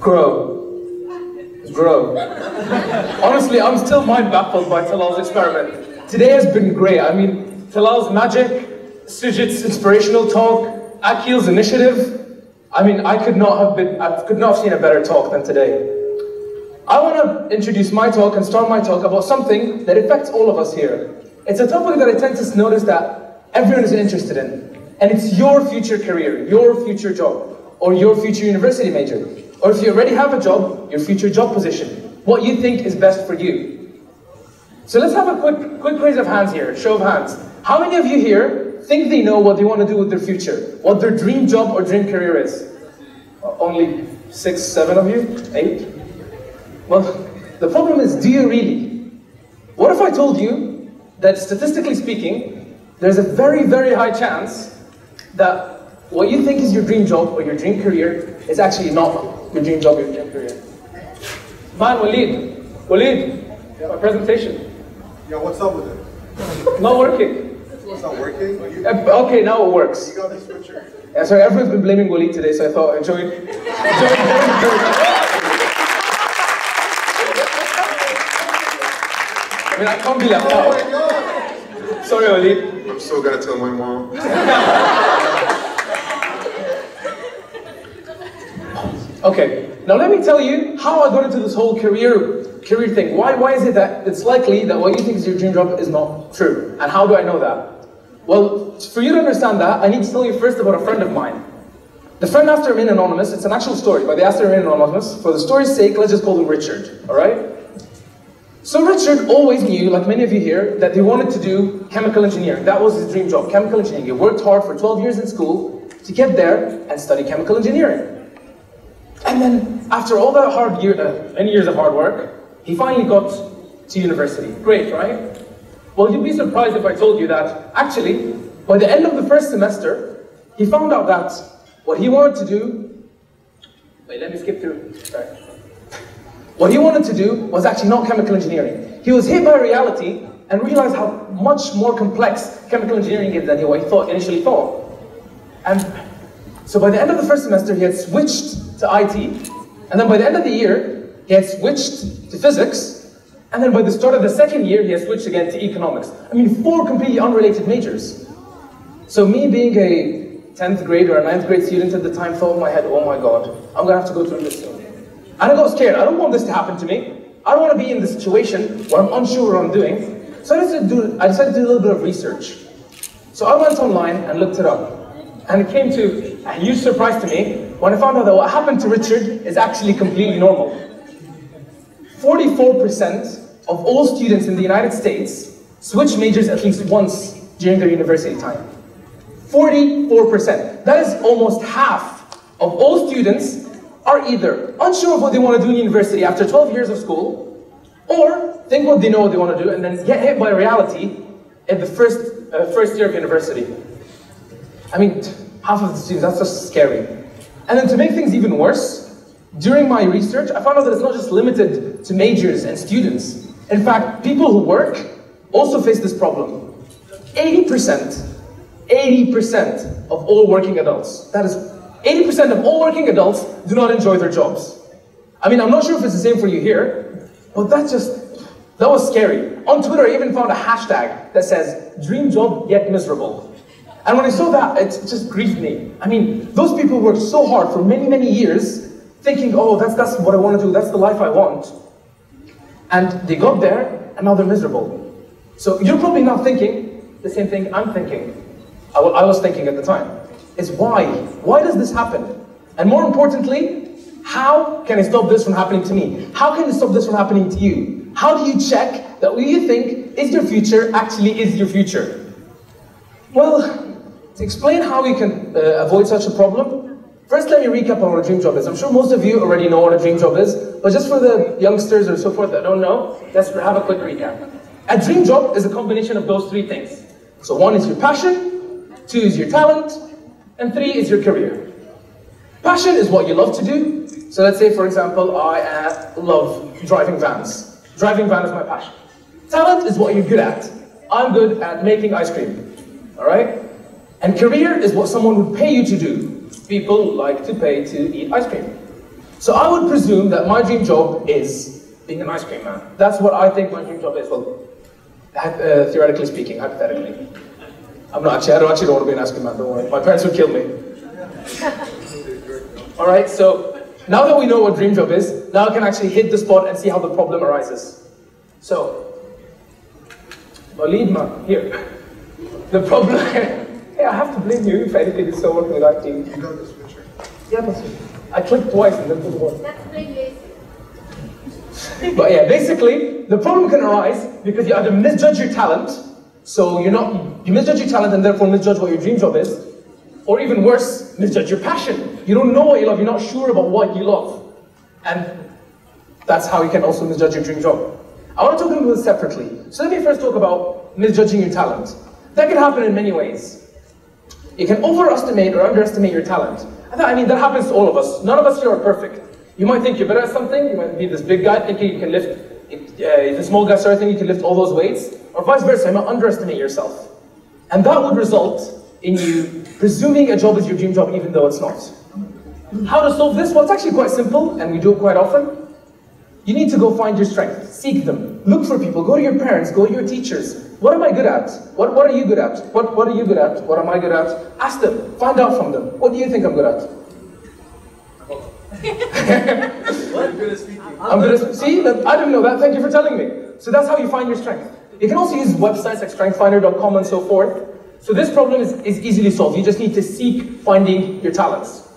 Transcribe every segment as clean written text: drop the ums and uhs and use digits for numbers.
Grow. Grow. Honestly, I'm still mind baffled by Talal's experiment. Today has been great. I mean, Talal's magic, Sujit's inspirational talk, Akil's initiative. I mean, I could not have seen a better talk than today. I want to introduce my talk and start my talk about something that affects all of us here. It's a topic that I tend to notice that everyone is interested in. And it's your future career, your future job, or your future university major. Or if you already have a job, your future job position. What you think is best for you. So let's have a quick raise of hands here, show of hands. How many of you here think they know what they want to do with their future? What their dream job or dream career is? Only 6, 7 of you? 8? Well, the problem is, do you really? What if I told you that statistically speaking, there's a very, very high chance that what you think is your dream job or your dream career is actually not your dream job or your dream career? Man, Waleed, my presentation. Yeah, what's up with it? Not working. It's not working? Okay, now it works. You got the switcher. Yeah, sorry, everyone's been blaming Waleed today, so I thought I I mean, I can't be left out. Oh my God. Sorry, Waleed. I'm still gonna tell my mom. Okay, now let me tell you how I got into this whole career thing. Why is it that it's likely that what you think is your dream job is not true? And how do I know that? Well, for you to understand that, I need to tell you first about a friend of mine. The friend asked to remain anonymous. It's an actual story, but they asked to remain anonymous. For the story's sake, let's just call him Richard, alright? So Richard always knew, like many of you here, that he wanted to do chemical engineering. That was his dream job, chemical engineering. He worked hard for 12 years in school to get there and study chemical engineering. And then, after all that many years of hard work, he finally got to university. Great, right? Well, you'd be surprised if I told you that, actually, by the end of the first semester, he found out that what he wanted to do... Wait, let me skip through. Sorry. What he wanted to do was actually not chemical engineering. He was hit by reality and realized how much more complex chemical engineering is than what he initially thought. And so by the end of the first semester, he had switched to IT, and then by the end of the year, he had switched to physics, and then by the start of the second year, he had switched again to economics. I mean, 4 completely unrelated majors. So me being a 10th grade or a 9th grade student at the time thought in my head, oh my God, I'm gonna have to go through this soon. And I got scared. I don't want this to happen to me. I don't want to be in this situation where I'm unsure what I'm doing. So I decided to do a little bit of research. So I went online and looked it up. And it came to a huge surprise to me when I found out that what happened to Richard is actually completely normal. 44% of all students in the United States switch majors at least once during their university time. 44%. That is almost half of all students are either unsure of what they want to do in university after 12 years of school, or think what they know what they want to do and then get hit by reality in the first year of university. I mean, half of the students, that's just scary. And then to make things even worse, during my research, I found out that it's not just limited to majors and students. In fact, people who work also face this problem. 80% of all working adults, that is 80% of all working adults do not enjoy their jobs. I mean, I'm not sure if it's the same for you here, but that was scary. On Twitter, I even found a hashtag that says, dream job yet miserable. And when I saw that, it just grieved me. I mean, those people worked so hard for many, many years, thinking, oh, that's what I want to do, that's the life I want. And they got there, and now they're miserable. So you're probably not thinking the same thing I'm thinking. I was thinking at the time. Is why? Why does this happen? And more importantly, how can I stop this from happening to me? How can I stop this from happening to you? How do you check that what you think is your future actually is your future? Well, to explain how we can avoid such a problem, first let me recap on what a dream job is. I'm sure most of you already know what a dream job is, but just for the youngsters or so forth that don't know, let's have a quick recap. A dream job is a combination of those 3 things. So 1 is your passion, 2 is your talent, and 3 is your career. Passion is what you love to do. So let's say, for example, I love driving vans. Driving van is my passion. Talent is what you're good at. I'm good at making ice cream. All right? And career is what someone would pay you to do. people like to pay to eat ice cream. So I would presume that my dream job is being an ice cream man. That's what I think my dream job is. Well, theoretically speaking, hypothetically. I don't actually want to be an ice cream man, don't worry. My parents would kill me. Alright, so now that we know what dream job is, now I can actually hit the spot and see how the problem arises. So, Walid, here. The problem, hey, I have to blame you if anything is so working without you. You got the switcher. Yeah, that's it. I clicked twice and then put the one. That's blame lazy. But yeah, basically, the problem can arise because you either misjudge your talent, so you misjudge your talent and therefore misjudge what your dream job is, or even worse, misjudge your passion. You don't know what you love, you're not sure about what you love. And that's how you can also misjudge your dream job. I want to talk about this separately. So let me first talk about misjudging your talent. That can happen in many ways. You can overestimate or underestimate your talent. I mean, that happens to all of us. None of us here are perfect. You might think you're better at something, you might be this big guy thinking you can lift, the small guy starting you can lift all those weights, or vice versa, you might underestimate yourself. And that would result in you presuming a job is your dream job even though it's not. How to solve this? Well, it's actually quite simple, and we do it quite often. You need to go find your strength, seek them, look for people, go to your parents, go to your teachers. What am I good at? What are you good at? What are you good at? What am I good at? Ask them, find out from them. What do you think I'm good at? I'm good at speaking. I'm good at, see, I didn't know that, thank you for telling me. So that's how you find your strength. You can also use websites like strengthfinder.com and so forth. So this problem is easily solved. You just need to seek finding your talents.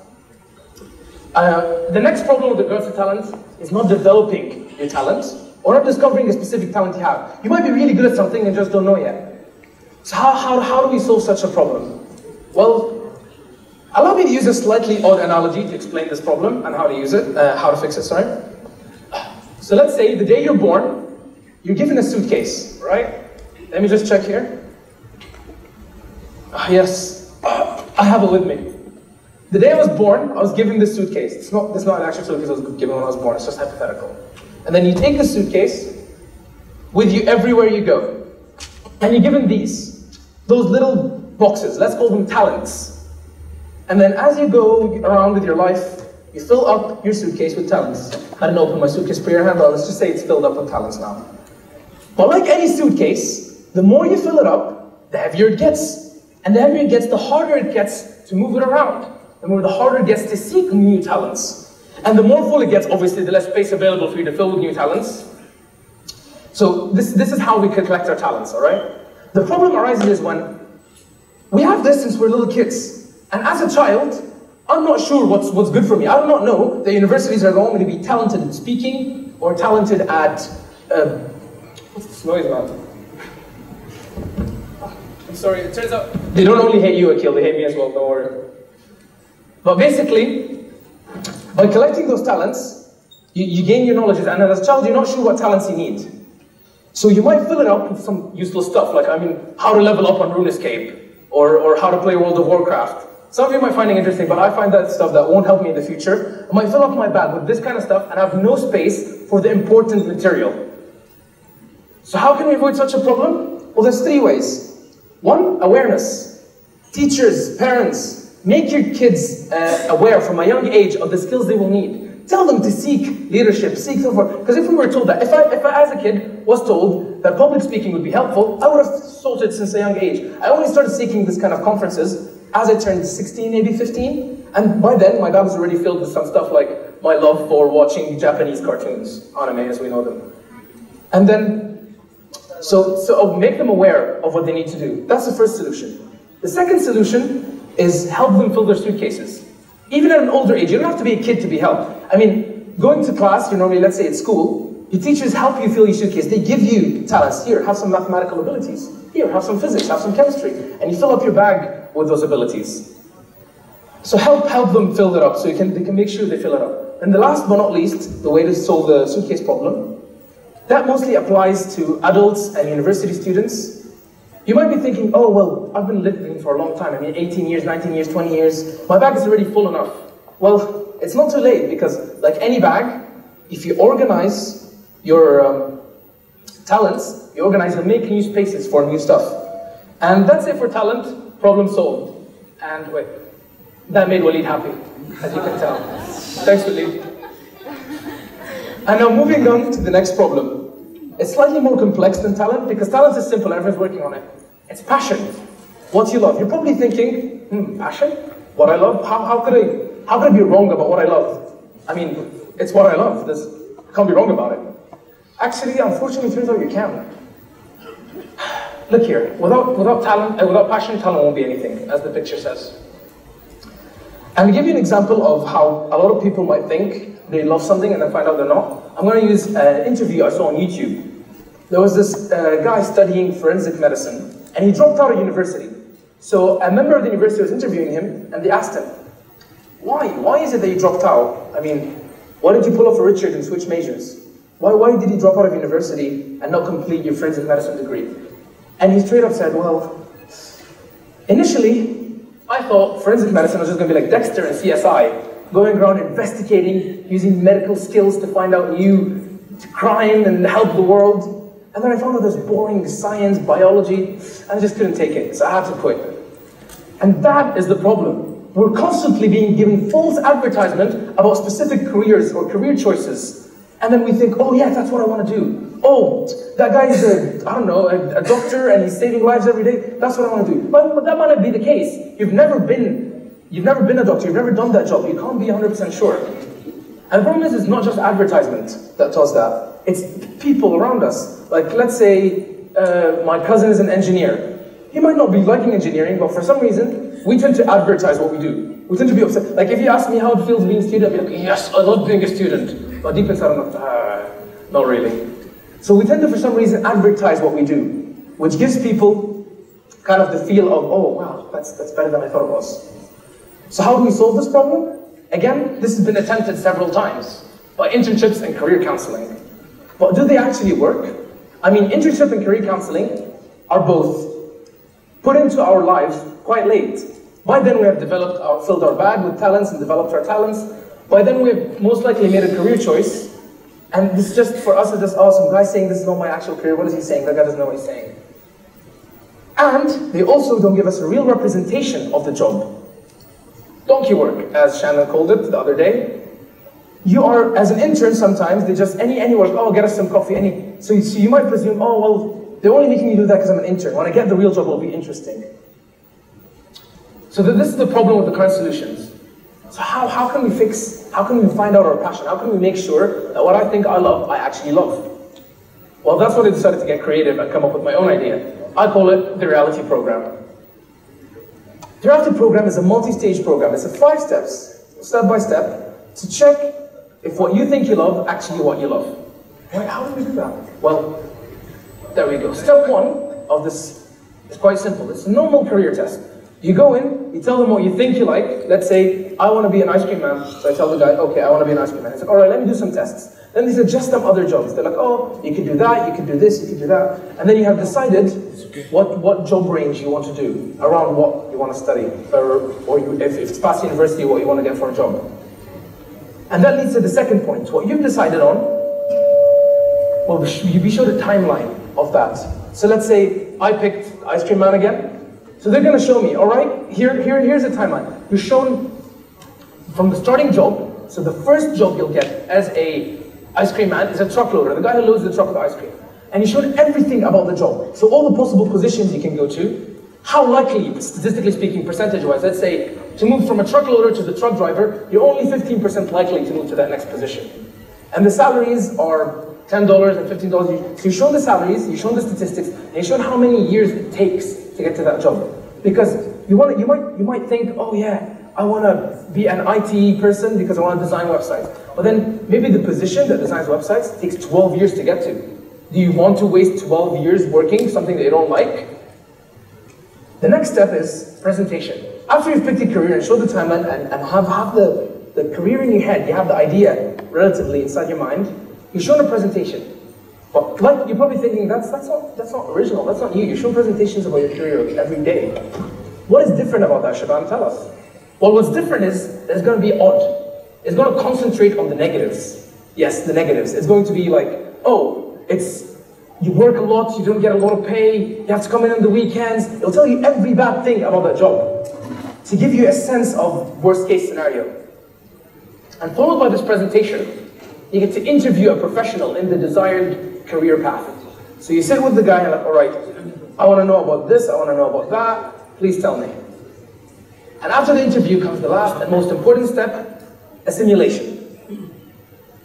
The next problem with regards to talent is not developing your talent or not discovering a specific talent you have. You might be really good at something and just don't know yet. So how do we solve such a problem? Well, allow me to use a slightly odd analogy to explain this problem and how to fix it, sorry. So let's say the day you're born, you're given a suitcase, right? Let me just check here. Yes, I have it with me. The day I was born, I was given this suitcase. It's not an actual suitcase I was given when I was born, it's just hypothetical. And then you take the suitcase with you everywhere you go. And you're given those little boxes, let's call them talents. And then as you go around with your life, you fill up your suitcase with talents. I didn't open my suitcase for your hand, but let's just say it's filled up with talents now. But like any suitcase, the more you fill it up, the heavier it gets. And the heavier it gets, the harder it gets to move it around. The harder it gets to seek new talents. And the more full it gets, obviously, the less space available for you to fill with new talents. So this is how we can collect our talents, all right? The problem arises when we have this since we're little kids. And as a child, I'm not sure what's good for me. I do not know that universities are going to be talented at speaking or talented at... what's this noise, man? I'm sorry, it turns out... They don't only hate you, Akil, they hate me as well, don't worry. But basically, by collecting those talents, you gain your knowledge, and as a child, you're not sure what talents you need. So you might fill it up with some useful stuff, like, how to level up on RuneScape, or how to play World of Warcraft. Some of you might find it interesting, but I find that stuff that won't help me in the future. I might fill up my bag with this kind of stuff and have no space for the important material. So how can we avoid such a problem? Well, there's 3 ways. 1, awareness. Teachers, parents, make your kids aware from a young age of the skills they will need. Tell them to seek leadership, seek support. Because if we were told that, if I as a kid was told that public speaking would be helpful, I would have sought it since a young age. I only started seeking this kind of conferences as I turned 16, maybe 15. And by then, my bag was already filled with some stuff like my love for watching Japanese cartoons, anime as we know them. And then, so make them aware of what they need to do. That's the first solution. The second solution is help them fill their suitcases. Even at an older age, you don't have to be a kid to be helped. Going to class, normally, let's say at school, your teachers help you fill your suitcase. They give you talents. Here, have some mathematical abilities. Here, have some physics, have some chemistry. And you fill up your bag with those abilities. So help them fill it up so they can make sure they fill it up. And the last but not least, the way to solve the suitcase problem, that mostly applies to adults and university students. You might be thinking, oh, well, I've been living for a long time. 18 years, 19 years, 20 years. My bag is already full enough. Well, it's not too late because, like any bag, if you organize your talents, you organize and make new spaces for new stuff. And that's it for talent, problem solved. And wait. That made Walid happy, as you can tell. Thanks, Walid. And now moving on to the next problem. It's slightly more complex than talent, because talent is simple, everyone's working on it. It's passion. What you love. You're probably thinking, passion? What I love? How could I be wrong about what I love? I mean, it's what I love. I can't be wrong about it. Actually, unfortunately, it turns out you can. Look here, without talent, without passion, talent won't be anything, as the picture says. And to give you an example of how a lot of people might think they love something and then find out they're not, I'm going to use an interview I saw on YouTube. There was this guy studying forensic medicine, and he dropped out of university. So a member of the university was interviewing him, and they asked him, why? Why is it that you dropped out? I mean, why did you pull off a Richard and switch majors? Why did you drop out of university and not complete your forensic medicine degree? And he straight up said, well, initially, I thought forensic medicine was just going to be like Dexter and CSI, going around investigating, using medical skills to find out new crime and help the world. And then I found out there's boring science, biology, and I just couldn't take it, so I had to quit. And that is the problem. We're constantly being given false advertisement about specific careers or career choices. And then we think, oh yeah, that's what I want to do. Oh, that guy is a doctor and he's saving lives every day. That's what I want to do. But that might not be the case. You've never been a doctor, you've never done that job. You can't be 100% sure. And the problem is, it's not just advertisement that does that. It's people around us. Like, let's say my cousin is an engineer. He might not be liking engineering, but for some reason, we tend to advertise what we do. We tend to be upset. Like, if you ask me how it feels being a student, I'd be like, yes, I love being a student. But deep inside, I'm like, not really. So we tend to, for some reason, advertise what we do, which gives people kind of the feel of, oh, wow, that's better than I thought it was. So how do we solve this problem? Again, this has been attempted several times by internships and career counseling. But do they actually work? I mean, internship and career counseling are both put into our lives quite late. By then we have filled our bag with talents and developed our talents. By then we've most likely made a career choice. And this is just, for us, it's just, oh, some guy saying this is not my actual career. What is he saying? That guy doesn't know what he's saying. And they also don't give us a real representation of the job. Donkey work, as Shannon called it the other day. You are, as an intern sometimes, they just, any work, oh, get us some coffee, So you might presume, oh, well, they're only making me do that because I'm an intern. When I get the real job, it'll be interesting. So this is the problem with the current solutions. So how can we find out our passion? How can we make sure that what I think I love, I actually love? Well, that's when I decided to get creative and come up with my own idea. I call it the reality program. The reality program is a multi-stage program. It's a 5 steps, step by step, to check if what you think you love, actually what you love. Wait, how do we do that? Well, there we go. Step 1 of this is quite simple. It's a normal career test. You go in, you tell them what you think you like. Let's say, I want to be an ice cream man. So I tell the guy, okay, I want to be an ice cream man. He said, all right, let me do some tests. Then they suggest some other jobs. They're like, oh, you can do that, you can do this, you can do that. And then you have decided what job range you want to do, around what you want to study, or if it's past university, what you want to get for a job. And that leads to the second point. What you've decided on, well, you be shown a timeline of that. So let's say I picked ice cream man again. So they're going to show me, all right, here's a timeline. You're shown from the starting job. So the first job you'll get as a ice cream man is a truck loader, the guy who loads the truck with ice cream. And you're shown everything about the job. So all the possible positions you can go to, how likely, statistically speaking, percentage-wise, let's say, to move from a truck loader to the truck driver, you're only 15% likely to move to that next position. And the salaries are $10 and $15. So you're shown the salaries, you're shown the statistics, and you're shown how many years it takes to get to that job. Because you might think, oh yeah, I want to be an IT person because I want to design websites. But then maybe the position that designs websites takes 12 years to get to. Do you want to waste 12 years working something that you don't like? The next step is presentation. After you've picked a career and showed the timeline and have the career in your head, you have the idea relatively inside your mind, you're shown a presentation. But like you're probably thinking, that's not original, that's not new. You show presentations about your career every day. What is different about that, Shaaban? Tell us. Well, what's different is that it's going to be odd. It's going to concentrate on the negatives. Yes, the negatives. It's going to be like, oh, you work a lot, you don't get a lot of pay, you have to come in on the weekends. It'll tell you every bad thing about that job. to give you a sense of worst case scenario. And followed by this presentation, you get to interview a professional in the desired career path. So you sit with the guy and like, all right, I want to know about this, I want to know about that, please tell me. And after the interview comes the last and most important step, a simulation.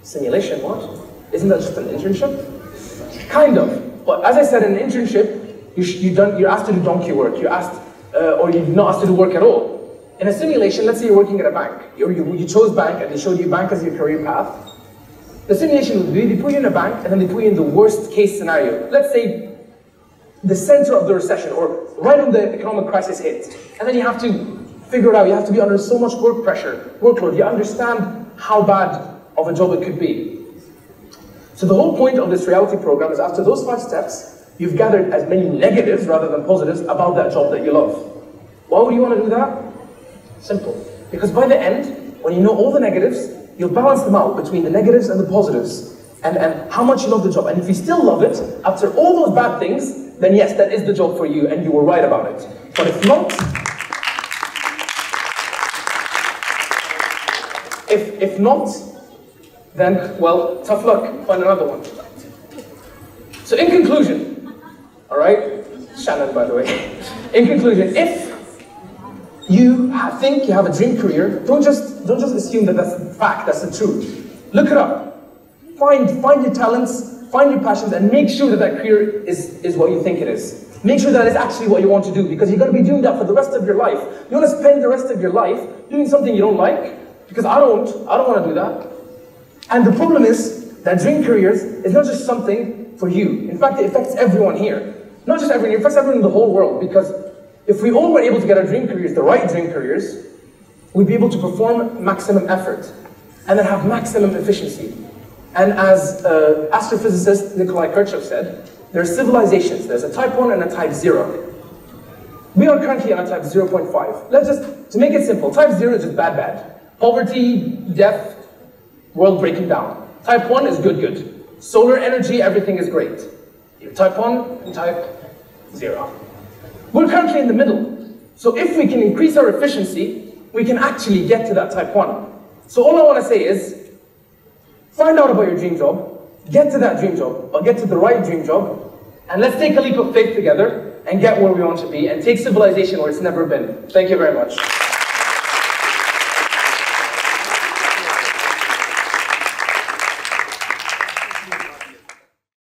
Simulation, what? Isn't that just an internship? Kind of. But as I said, in an internship, you're asked to do donkey work, you're asked, or you're not asked to do work at all. In a simulation, let's say you're working at a bank. You chose bank and they showed you bank as your career path. The simulation would be, they put you in a bank and then they put you in the worst case scenario. Let's say the center of the recession or right when the economic crisis hit. And then you have to figure it out. You have to be under so much work pressure, workload. You understand how bad of a job it could be. So the whole point of this reality program is after those 5 steps, you've gathered as many negatives rather than positives about that job that you love. Why would you want to do that? Simple. Because by the end, when you know all the negatives, you'll balance them out between the negatives and the positives and how much you love the job. And if you still love it, after all those bad things, then yes, that is the job for you and you were right about it. But if not, if not, then, well, tough luck, find another one. So in conclusion, all right, Shannon, by the way, in conclusion, if you think you have a dream career, don't just assume that that's the fact, that's the truth. Look it up. Find your talents, find your passions, and make sure that that career is what you think it is. Make sure that it's actually what you want to do, because you're going to be doing that for the rest of your life. You want to spend the rest of your life doing something you don't like? Because I don't want to do that. And the problem is that dream careers is not just something for you. In fact, it affects everyone here. Not just everyone, it affects everyone in the whole world, because if we all were able to get our dream careers, the right dream careers, we'd be able to perform maximum effort and then have maximum efficiency. And as astrophysicist Nikolai Kirchhoff said, there are civilizations. There's a type 1 and a type 0. We are currently on a type 0.5. Let's just, to make it simple, type 0 is just bad. Poverty, death, world breaking down. Type 1 is good. Solar energy, everything is great. You're type 1 and type 0. We're currently in the middle. So if we can increase our efficiency, we can actually get to that type 1. So all I want to say is, find out about your dream job, get to that dream job, or get to the right dream job, and let's take a leap of faith together and get where we want to be and take civilization where it's never been. Thank you very much.